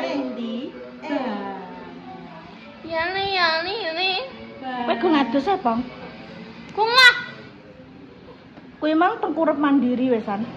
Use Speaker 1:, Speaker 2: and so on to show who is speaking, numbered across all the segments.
Speaker 1: endi?
Speaker 2: Ya ini.
Speaker 1: Kowe go ngadus e, Bang.
Speaker 2: Kungak.
Speaker 1: Kuwi mang tengkurep mandiri wesan.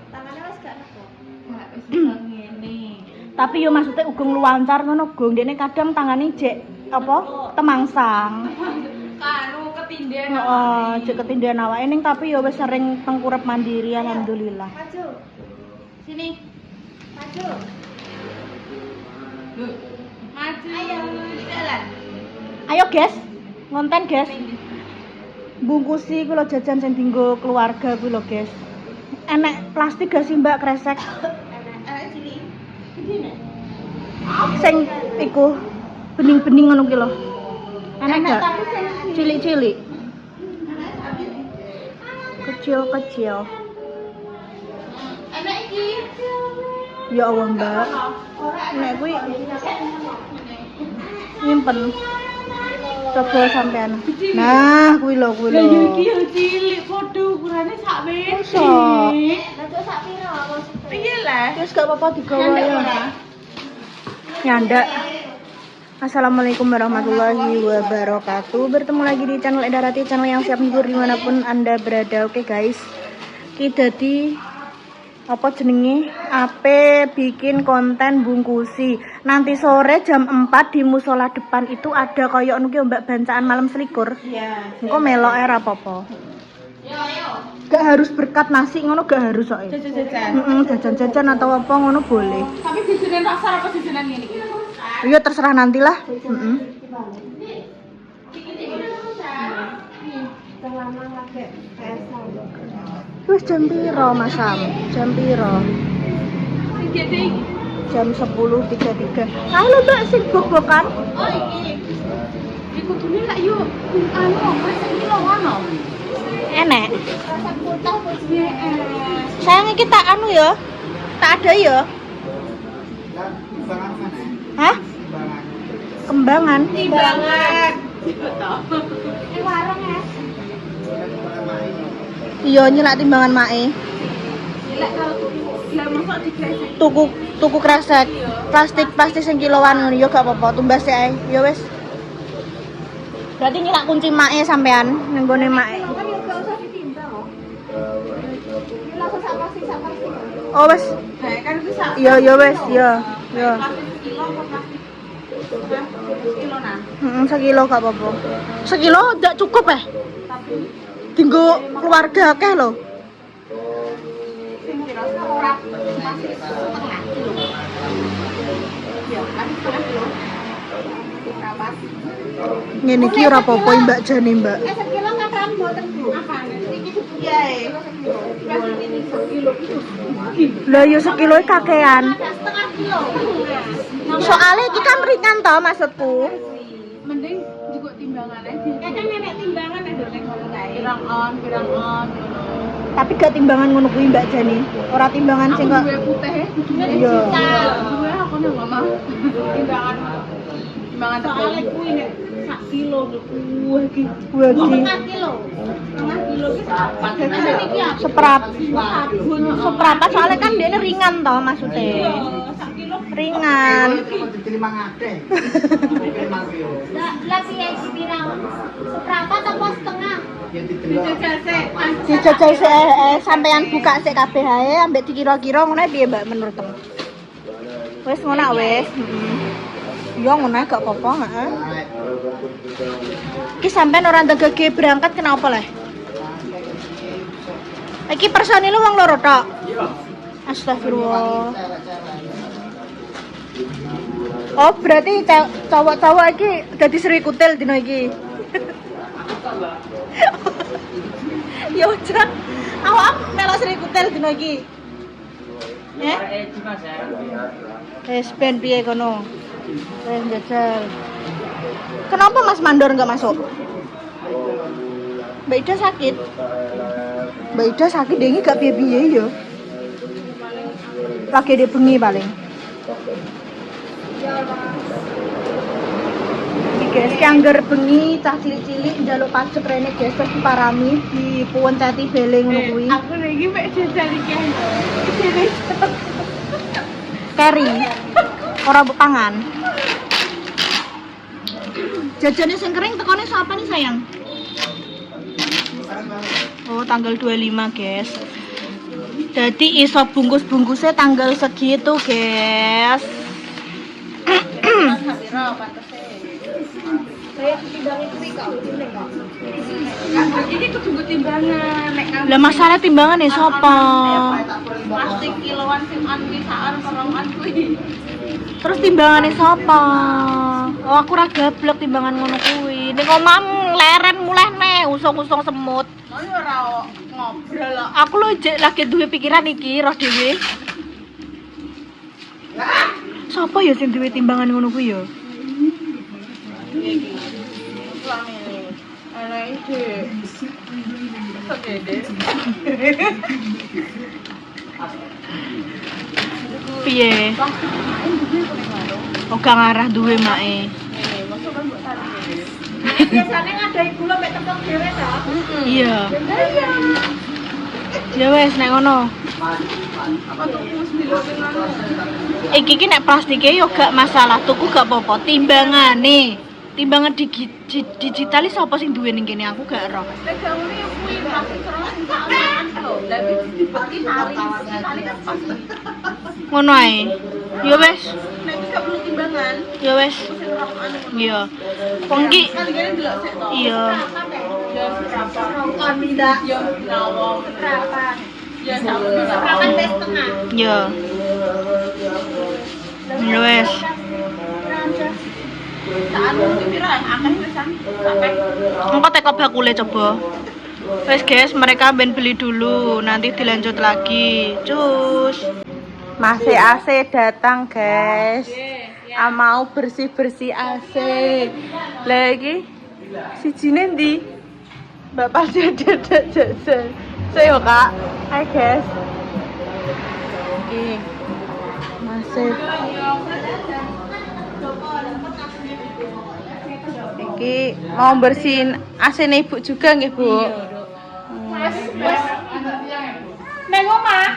Speaker 3: Tangannya wis gak nego.
Speaker 1: Enggak wis ngene. Tapi yo maksudnya uga ngluwancar ngono, Gong. Dene kadang tangane jek apa? Temangsang.
Speaker 2: Kanu ketindihan.
Speaker 1: Heeh, jek ketindihan awake ning tapi yo wis sering tengkurep mandiri alhamdulillah.
Speaker 3: Maju.
Speaker 2: Sini.
Speaker 3: Maju.
Speaker 2: Maju. Ayo, jalan.
Speaker 1: Ayo, guys. Ngonten, guys. Bungkusi kuwi lho jajan sing dienggo keluarga kuwi lho, guys. Enek plastik gak sih, Mbak, kresek?
Speaker 3: Sini. Gini.
Speaker 1: Sing iku bening-bening ngono ki lho. Enek gak?
Speaker 3: Tapi sing
Speaker 1: Cilik-cilik. Kecil-kecil.
Speaker 2: Enak iki.
Speaker 1: Ya Allah, Mbak. Nek kuwi nyimpen. Coba sampean. Nah, kuwi lho, kuwi lho.
Speaker 2: Lah iki yo cilik padha ukurane sak meter.
Speaker 1: Mosok?
Speaker 3: Nanti sak piro maksudnya?
Speaker 2: Iya lah.
Speaker 1: Wis gak apa-apa digawa ya. Nyandak. Assalamualaikum warahmatullahi wabarakatuh. Bertemu lagi di channel Edarati, channel yang siap menghibur dimanapun Anda berada. Oke guys, kita di apa jenenge? Ape bikin konten bungkusi. Nanti sore jam 4 di musola depan itu ada koyo nuki Mbak bancaan malam selikur.
Speaker 3: Iya.
Speaker 1: Engko melok era apa-apa.
Speaker 2: Yo.
Speaker 1: Gak harus berkat nasi ngono, gak harus kok.
Speaker 2: Jajan.
Speaker 1: Jajan-jajan atau apa ngono boleh.
Speaker 2: Tapi jajanan pasar apa jajanan ngene iki?
Speaker 1: Ya terserah nantilah.
Speaker 3: Celana lagi PSL.
Speaker 1: Wis jam piro Mas Sam? Jam piro?
Speaker 2: Sing gede iki.
Speaker 1: Jam 10.33. Halo Mbak sing bok-bokan.
Speaker 2: Oh iki. Iku dune lak yo anu, masak iki lho ono.
Speaker 1: Enek.
Speaker 3: Rasa putih wis
Speaker 1: Sayang iki tak anu ya. Tak ada ya. Hah? Kembangan.
Speaker 2: Timbangan.
Speaker 3: Ini warung ya.
Speaker 1: Iya nyelak timbangan mae.
Speaker 2: Lek kalau lah mosok digresek.
Speaker 1: Tuku kresek. Plastik sing kiloan ngono ya gak apa-apa, tumbas ae. Ya wis. Berarti nyelak kunci mae sampean ning gone mae.
Speaker 3: Kan yo gak usah ditimbang kok. Ini langsung sak pasti.
Speaker 1: Oh wis.
Speaker 2: Nah, kan bisa.
Speaker 1: Iya wis, iya. Iya.
Speaker 2: Plastik sekilo apa plastik? Sekilo nah.
Speaker 1: Sekilo gak apa-apa. Sekilo gak cukup
Speaker 2: Tapi
Speaker 1: Tinggo keluarga akeh lho.
Speaker 2: sing kira ora plastik setengah kilo. Iya, plastik setengah kilo. Berapa?
Speaker 1: Ngene iki ora apa-apa Mbak Jane, Mbak.
Speaker 3: Sekilo kapan mboten Bu?
Speaker 2: Apa? Iki iya. Plastik ini sekilo itu.
Speaker 1: Lah ya sekilo kakean.
Speaker 3: Setengah kilo.
Speaker 1: Soalnya iki kan ringan toh maksudku.
Speaker 2: Mending juga timbangan aja.
Speaker 3: Kan nenek timbangan ada ning ngono kae.
Speaker 2: Pirang on.
Speaker 1: Tapi gak timbangan ngono kuwi Mbak Jane. Ora timbangan sing kok.
Speaker 2: Duwe putih.
Speaker 1: Iya.
Speaker 2: Duwe aku nang mama. Timbangan
Speaker 3: Soalnya kuwi nek sak kilo
Speaker 1: Wah iki. Wah iki.
Speaker 3: setengah kilo. Setengah kilo ki seprapat. Iki apa?
Speaker 1: Seprapat soalnya kan dia ringan toh maksudnya.
Speaker 3: Sak kilo.
Speaker 1: Ringan.
Speaker 3: Lah piye iki pirang? Seprapat apa setengah?
Speaker 2: dijajal sik.
Speaker 1: Dijajal sampean buka sik kabeh ae ambek dikira-kira ngono piye Mbak menurutmu? Wis ngono wis. Iya ngono gak apa-apa, heeh. Iki sampean ora ndegege berangkat kenapa leh? Iki personil wong loro tok. Astagfirullah. Oh, berarti cowok-cowok iki dadi Sri Kutil dino iki. Ya udah. Awak melok Sri Kutil dino iki. Ben piye kono? Jajal. Kenapa Mas Mandor nggak masuk? Mbak Ida sakit. Mbak Ida sakit dia gak piye-piye ya. Lagi dia bengi paling. Iki guys, ki angger bengi cah cilik-cilik njaluk pajak rene guys terus diparami dipuwenceti beling ngono kuwi.
Speaker 2: Aku lagi mek jajal iki.
Speaker 1: Keri. Ora mbok pangan. Jajannya sing kering tekone apa nih sayang? Oh, tanggal 25, guys. Jadi iso bungkus-bungkusnya tanggal segitu, guys.
Speaker 2: Ini kudu timbangan.
Speaker 1: Lah masalah timbangan nih sapa?
Speaker 2: Plastik kiloan sing anu ki sak arep kuwi.
Speaker 1: Terus timbangannya sapa? Oh, aku ra gablek timbangan ngono kuwi. Ning omahmu leren muleh ne, usung-usung semut.
Speaker 2: Mau ora ngobrol kok.
Speaker 1: Aku lho jek lagi duwe pikiran iki roh dhewe. Sapa ya sing duwe timbangan ngono kuwi ya?
Speaker 2: Ana ide. Oke deh.
Speaker 1: Piye? Oh, gak ngarah duwe mae.
Speaker 2: Biasanya ngadai gula mek tepung dhewe ta?
Speaker 1: Iya. Ya wes nek ngono.
Speaker 2: Apa tuh mesti dilutin anu?
Speaker 1: Iki ki nek plastike yo gak masalah, tuku gak apa-apa. Timbangane. Timbangan digitali sapa sing duwe ning kene aku gak ero.
Speaker 2: Nek gawe kuwi plastik terus sak aman lho. Lah dibeki sari kan pasti.
Speaker 1: Ngono ae. Ya wes.
Speaker 2: Nek iki gak perlu timbangan.
Speaker 1: Ya wes.
Speaker 2: Sing ora anu.
Speaker 1: Iya. Wong ki
Speaker 2: Kali-kali delok sik to.
Speaker 1: iya.
Speaker 2: Ya berapa? Kan tidak. Ya nawong berapa? Ya sama
Speaker 3: Seprapat wis setengah.
Speaker 1: Iya. Ya wes.
Speaker 2: tak anu pira akeh pisan. Sampai
Speaker 1: Engko teko bakule coba. Wes guys, mereka ben beli dulu, nanti dilanjut lagi. Cus. Masih AC datang, guys. Mau bersih-bersih AC. Lagi sijine ndi? Bapak sih ada jajan. Saya Kak. Hai guys. Iki masih iki mau bersihin AC-ne Ibu juga nggih, Bu?
Speaker 2: Mas, nang omah.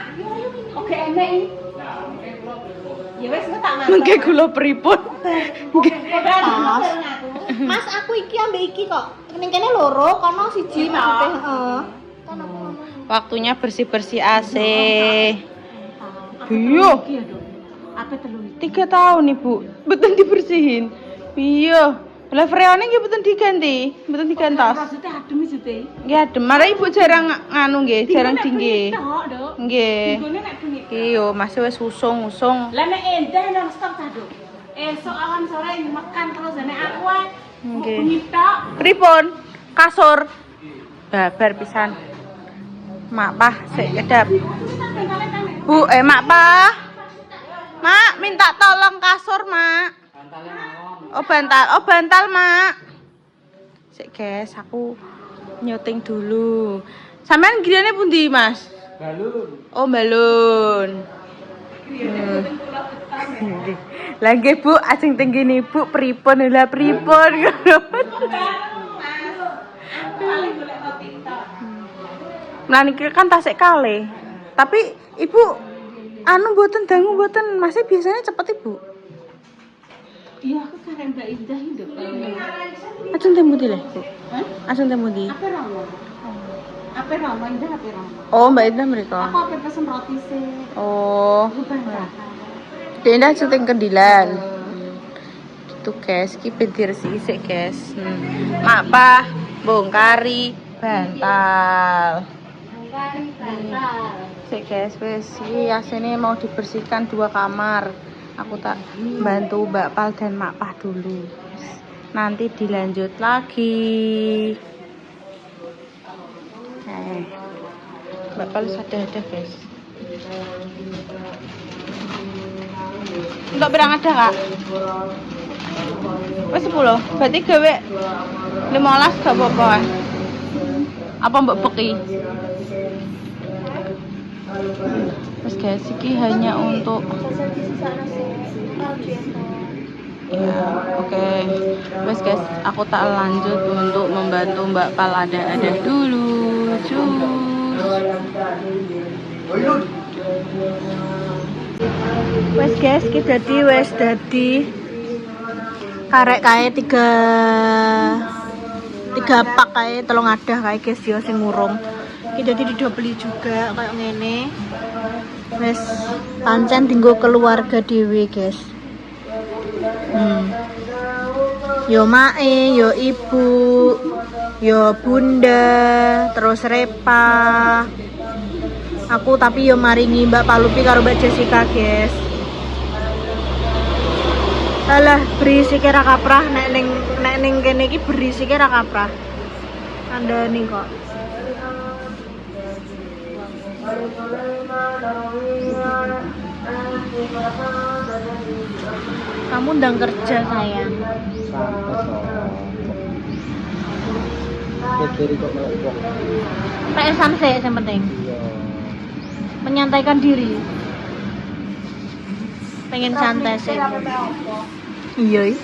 Speaker 2: Oke enek iki. Ya wis tak masak.
Speaker 1: Mengke kula pripun?
Speaker 3: Mas, aku iki ambek iki kok. Ning kene loro, kono siji maksudnya, heeh. Kan aku ngomong.
Speaker 1: Waktunya bersih-bersih AC. Iya.
Speaker 2: Apa telu?
Speaker 1: 3 tahun Ibu. Mboten dibersihin. Iya. Lah freone nggih mboten diganti, mboten digantos.
Speaker 2: Maksudnya adem jute.
Speaker 1: Nggih adem. Malah Ibu jarang nganu nggih, jarang dingge. Nggih.
Speaker 2: Digone nek bengi.
Speaker 1: Iki yo masih wis usung-usung.
Speaker 2: Lah nek endah nang stok ta, Duk. Esok awan sore makan terus nek aku ae.
Speaker 1: Nggih.
Speaker 2: Bengi tok.
Speaker 1: Pripun? Kasur. Babar pisan. Mak Pah sik kedap. Bu, Mak Pah. Mak, minta tolong kasur, Mak. Oh, bantal, Mak. Sik, guys, aku nyoting dulu. Sampean griyane pundi, Mas? Balun. Oh, balun. Lah nggih, Bu, ajeng teng kene, Bu, pripun lha pripun. Nah niki kan tasik kali. Tapi Ibu anu mboten dangu mboten, masih biasanya cepet Ibu.
Speaker 2: Iya, aku karen Mbak Indah hidup.
Speaker 1: Ajeng temu di leh, Bu.
Speaker 2: Hah?
Speaker 1: Ajeng temu di.
Speaker 2: Apa romo? Apa romo Indah apa romo?
Speaker 1: Oh, Mbak Indah mereka.
Speaker 2: Aku apa pesen roti sih.
Speaker 1: Oh.
Speaker 2: Bukan dah.
Speaker 1: Dia Indah syuting Kendilan. Itu guys, iki pedir sik guys. Mak Pah bongkari bantal. Sik guys, wis iki asene mau dibersihkan 2 kamar. Aku tak bantu Mbak Pal dan Mak Pah dulu. Nanti dilanjut lagi. Mbak Pal ada guys. Enggak berang ada Kak? Wes 10. Berarti gawe 15 gak apa-apa. Apa mbak beki? Terus guys, ini hanya untuk ya, oke. Terus guys, aku tak lanjut untuk membantu Mbak Pal ada dulu. Cus. Wes guys, kita dadi karek kae tiga pak kae telung adah kae guys yo sing urung. Kita didobeli juga kayak ngene. Wes pancen tinggo keluarga dhewe guys. Yo mae, yo ibu, yo bunda, terus Repa. Aku tapi yo maringi Mbak Palupi karo Mbak Jessica guys. Alah berisike ra kaprah nek ning kene iki berisike ra kaprah. Kandhani kok. Kamu ndang kerja sayang. PS-an sih yang penting. Menyantaikan diri. Pengen santai sih. Iya.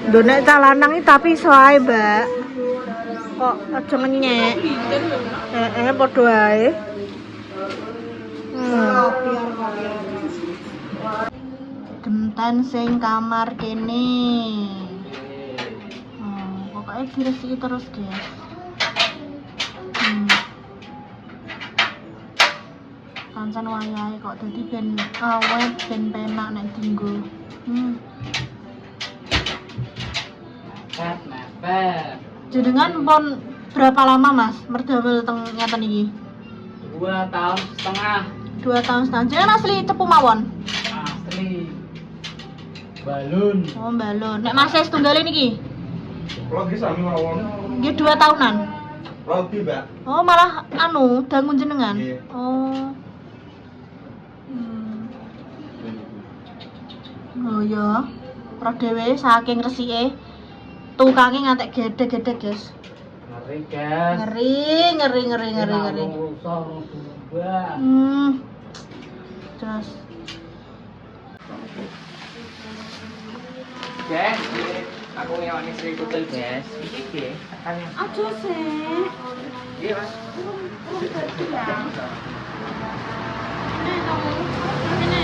Speaker 1: Donek calanang iki tapi iso ae, Mbak. Kok aja ngenyek. Padha ae. Genten sing kamar kene. Pokoknya diresiki terus, guys. Pancen wayahe kok dadi ben awet ben penak nek dienggo. Jenengan pon berapa lama Mas merdawe teng ngeten iki?
Speaker 4: 2 tahun setengah.
Speaker 1: 2 tahun setengah. Jenengan asli Cepu mawon?
Speaker 4: Asli. Balun.
Speaker 1: Oh, balon. Nek Mas setunggal niki?
Speaker 5: Lagi sami mawon.
Speaker 1: Nggih 2 tahunan.
Speaker 5: Lebih, Mbak.
Speaker 1: Oh, malah dangun jenengan.
Speaker 5: Iya.
Speaker 1: Oh. Oh ya, roh dhewe saking resike tukange ngantek gede-gede, guys.
Speaker 4: Ngeri, guys.
Speaker 1: Ngeri. Terus
Speaker 4: Guys, aku ngewani Sri Kutul, guys. Iki nggih, tekan.
Speaker 2: Aja sih.
Speaker 4: Iya, Mas.
Speaker 2: Nih kamu. Ini.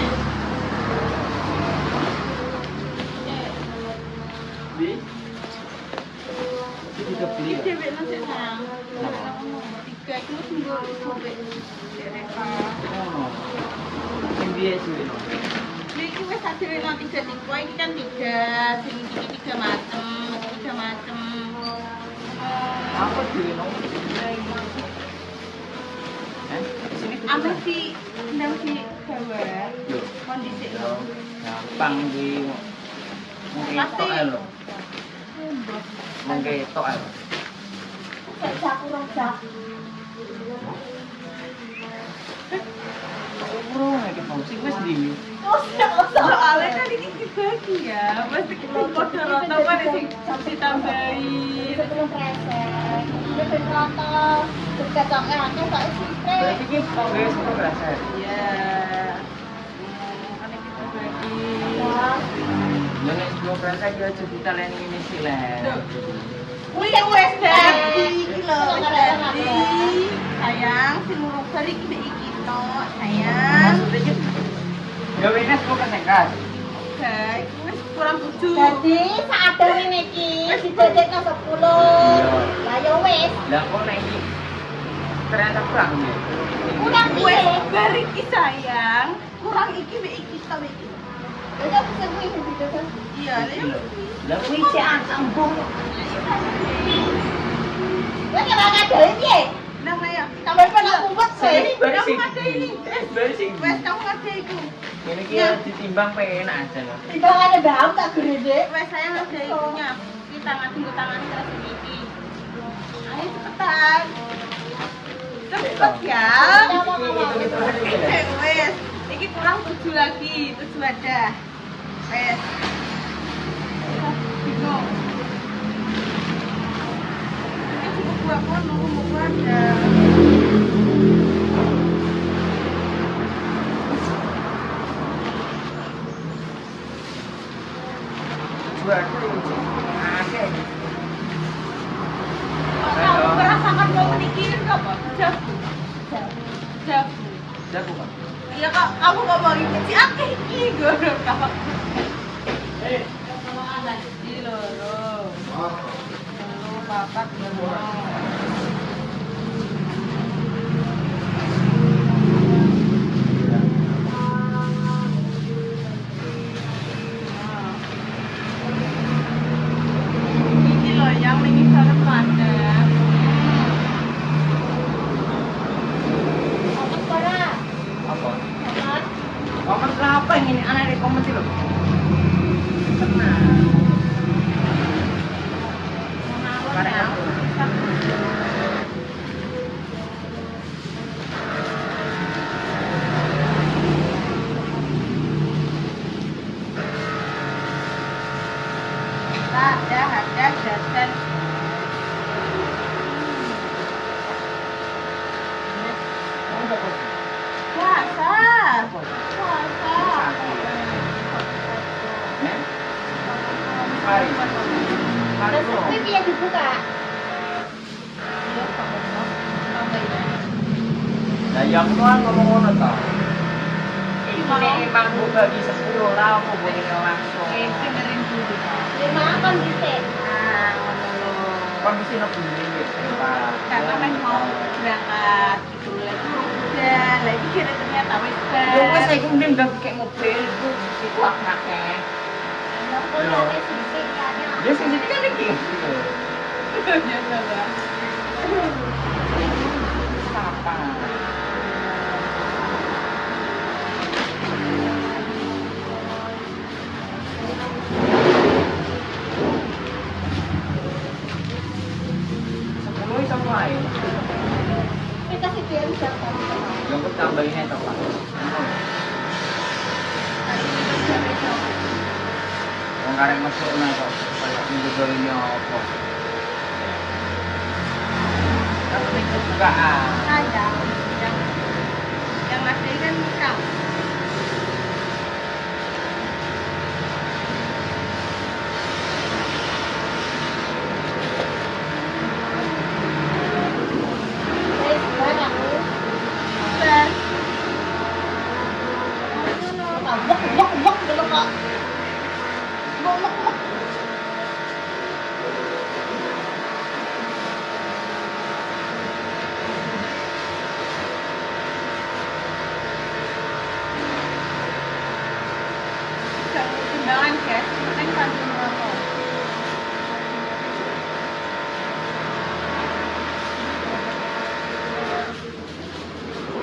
Speaker 4: Di. Iki dibeli.
Speaker 2: Dewek nanti sayang. Tiga itu tunggu sobek. Reva.
Speaker 4: Oh. Sing piye sih?
Speaker 2: Iki wis sadhewe nang 3 tipe iki kan 3, sing iki 3 macem.
Speaker 4: Apa dhewe nang? Sini
Speaker 2: Ambil si ndang si gawe.
Speaker 4: Yo.
Speaker 2: Kondisi lo.
Speaker 4: Gampang iki. Mungkin tok ae lho. Mungkin tok ae.
Speaker 2: Rojak.
Speaker 4: Bro, nek fungsi wis ndi?
Speaker 2: Soalnya kan ini dibagi ya, pasti kita kode rata kan sing ditambahin.
Speaker 3: Sebelum present, udah berkata, berkata akeh tak isi
Speaker 4: Berarti iki wis progres.
Speaker 2: Iya. Kan ini dibagi.
Speaker 4: Nek sebelum berasa dia aja ditaleni ini sih lah.
Speaker 2: Wes dadi iki lho, wis dadi. Sayang, sing urung balik iki to, sayang.
Speaker 4: Gawene sebelum sengkas.
Speaker 2: Oke, iki wis kurang 7.
Speaker 3: Jadi saat ini iki didadekno 10. Lah ya wis.
Speaker 4: Lah kok nek iki ternyata kurang ya.
Speaker 3: Kurang
Speaker 2: Wes
Speaker 3: piye?
Speaker 2: balik iki sayang. Kurang iki mek iki to iki.
Speaker 3: Udah pesen kuwi didadekno.
Speaker 2: Iya, lha
Speaker 4: Lah kuwi cek ambung.
Speaker 3: Lah ya bakal dhewe piye?
Speaker 2: Nah, ya.
Speaker 3: Sampai pernah kumpet sih.
Speaker 4: Bersih.
Speaker 2: Kamu ada ini.
Speaker 4: Bersih.
Speaker 2: Wes kamu ada iku.
Speaker 4: Ini kita ditimbang penak aja loh.
Speaker 3: Timbangane bau tak gede.
Speaker 2: Wes saya ada ikunya. Kita tunggu tangan saya sendiri. Ayo cepetan. Cepet ya. Wes, iki kurang 7 lagi, 7 ada. Wes. Bingung. Ini cukup buat kono, mau ada.
Speaker 4: Buat akeh.
Speaker 2: Kamu merasakan mau menikir apa? Jabu.
Speaker 4: Jago kan?
Speaker 2: Iya, Ya kok kamu ngomongin kecil akeh iki goro kok. Di loro. Loro papat loro. Ini loh yang ini sarap ada.
Speaker 4: Apa? Komen apa yang ini aneh di komen sih lo? Tenang. Karek aku.
Speaker 2: Ada jajan.
Speaker 4: Kamu udah kok?
Speaker 2: Puasa.
Speaker 4: Puasa. Eh? Hari. Hari
Speaker 3: Terus
Speaker 4: lo.
Speaker 3: pipi yang dibuka.
Speaker 4: Nah, yang tuan ngomong ngono ta. Ini emang gue bagi 10 lah, mau boleh langsung.
Speaker 2: Dengerin dulu.
Speaker 3: Lima kan bisa.
Speaker 2: Nah, ngono.
Speaker 4: Kondisi no begini gitu, Pak.
Speaker 2: Karena kan mau berangkat gitu lagi udah lagi kira ternyata wes
Speaker 4: Lu wes saya kemudian udah kayak mobil itu akeh.
Speaker 3: Aku lihatnya sedikit kan.
Speaker 4: Dia sini kan iki. Apa? Sepuluh itu lain.
Speaker 3: Kita sih biar bisa
Speaker 4: Yang aku tambahin itu Pak. Wong karek masuk kok kayak minggu apa. Yang penting kebukaan.
Speaker 2: Ada yang ngasih kan kamu.
Speaker 3: Wes barang aku.
Speaker 2: Dan
Speaker 3: Bok dulu kok. Bok.
Speaker 2: jangan undangan guys, penting sambil merokok.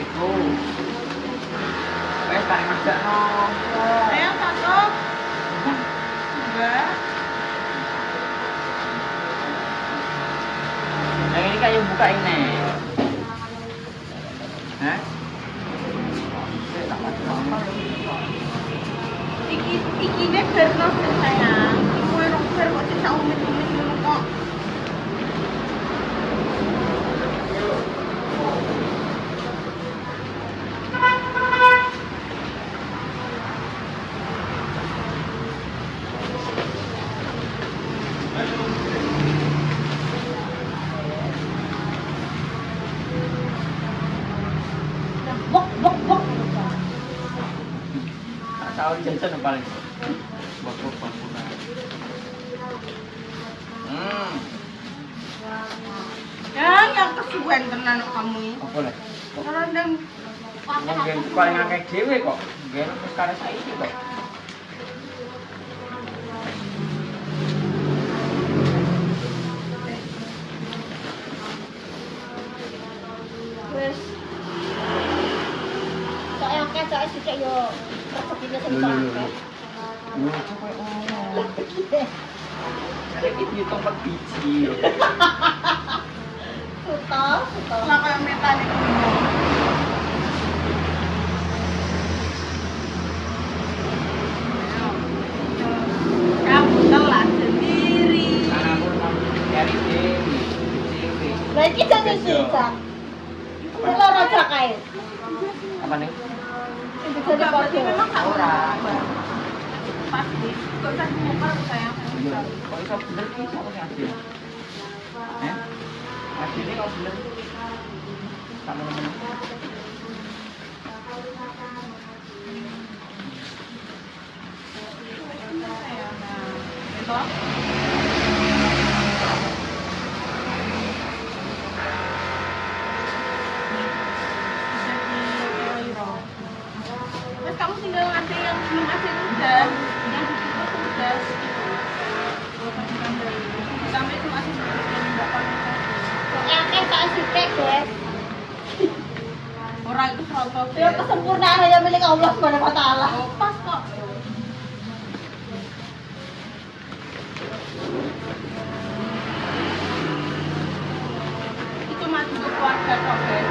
Speaker 4: Itu. Wes tarik masak no.
Speaker 2: Ayo satu. Dua.
Speaker 4: Yang ini kayak buka ini. Hah?
Speaker 2: Iki deh berno sayang. Kue roker kok tidak umit-umit dulu kok.
Speaker 3: Bok.
Speaker 4: Tak tahu jajan paling. Bak.
Speaker 2: Yang kesuwen tenan kamu ini.
Speaker 4: Apa lah?
Speaker 2: Kalau ndang
Speaker 4: Mungkin paling akeh dhewe kok. Nggih wis kare saiki kok.
Speaker 3: Wes. Soalnya akeh soalnya sithik yo rezekinya sing akeh.
Speaker 4: Lho, coba oh. Iki dihitung per biji.
Speaker 3: Suto.
Speaker 2: lah kayak metane kuwi. Kamu telah sendiri.
Speaker 4: Anakku mau nyari dewi.
Speaker 3: Lah iki jane cicak. Sing loro cak kae.
Speaker 4: Apa nih?
Speaker 3: Iki jane
Speaker 2: Enggak, berarti
Speaker 3: padha.
Speaker 2: memang kamu
Speaker 4: Ora.
Speaker 2: pasti. Kok tadi muka sayang.
Speaker 4: Iya. Kok iso bener ki sapa sing adil? Adilnya kok bener. Sama temen.
Speaker 2: toh. Terus kamu tinggal ngasih yang belum ngasih itu udah, yang di situ tuh udah. Kami itu masih belum dapat.
Speaker 3: Akeh tak sithik, guys.
Speaker 2: Orang itu rontok.
Speaker 3: Ya kesempurnaan hanya milik Allah Subhanahu wa taala.
Speaker 2: Oh, pas kok. Itu cuma untuk keluarga kok, guys.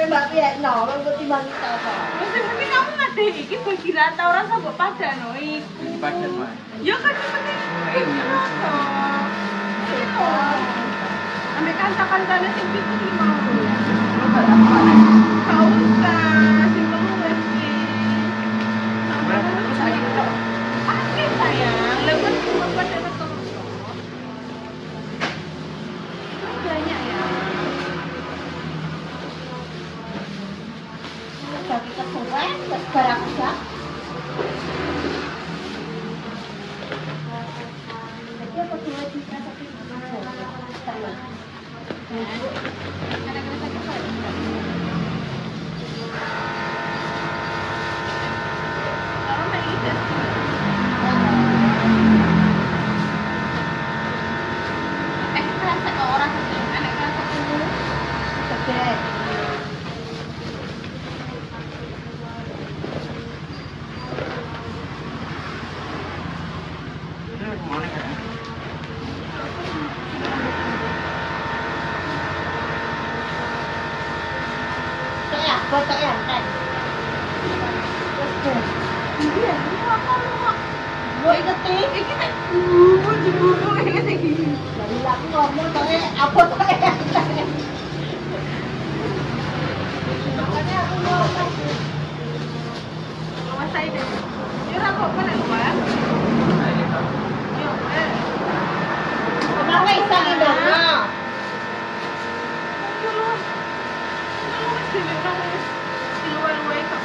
Speaker 3: Mbak Pia, no, lu timbang kita kok.
Speaker 2: Mesti kamu ngadeh iki bagi rata orang sama pada no iku.
Speaker 4: Di Padang mah.
Speaker 2: Ya kan yang penting
Speaker 4: Ini
Speaker 2: ambil kanca-kancane sing pitu iki mau.
Speaker 4: lu gak dapat.
Speaker 2: Kau usah sing kamu mesti.
Speaker 4: Terus aja kita
Speaker 2: Oke sayang, lewat cuma pada terus. Banyak ya.
Speaker 3: Bagi kesuwen, wis barang usak. Jadi apa dua di transaksi
Speaker 2: Ada kereta cepat. Kalau main ide. Kerasa ke orang satu, anak kerasa dulu.
Speaker 3: gede.
Speaker 4: Ini kemana kan?
Speaker 3: Saya, foto ya, kan.
Speaker 2: Iya, ini apa lu?
Speaker 3: Gue ketik.
Speaker 2: Iki nek dibunuh ini sing gini.
Speaker 3: Dari aku ngomong soalnya apa tuh ya? Makanya aku ngomong.
Speaker 2: Awas saya deh. Ini rapok kan ya, Mas?
Speaker 4: Ayo kita.
Speaker 2: Yuk,
Speaker 3: Kenapa bisa gitu?
Speaker 2: Lu wis dhewe kamu wis di luar-luar kok.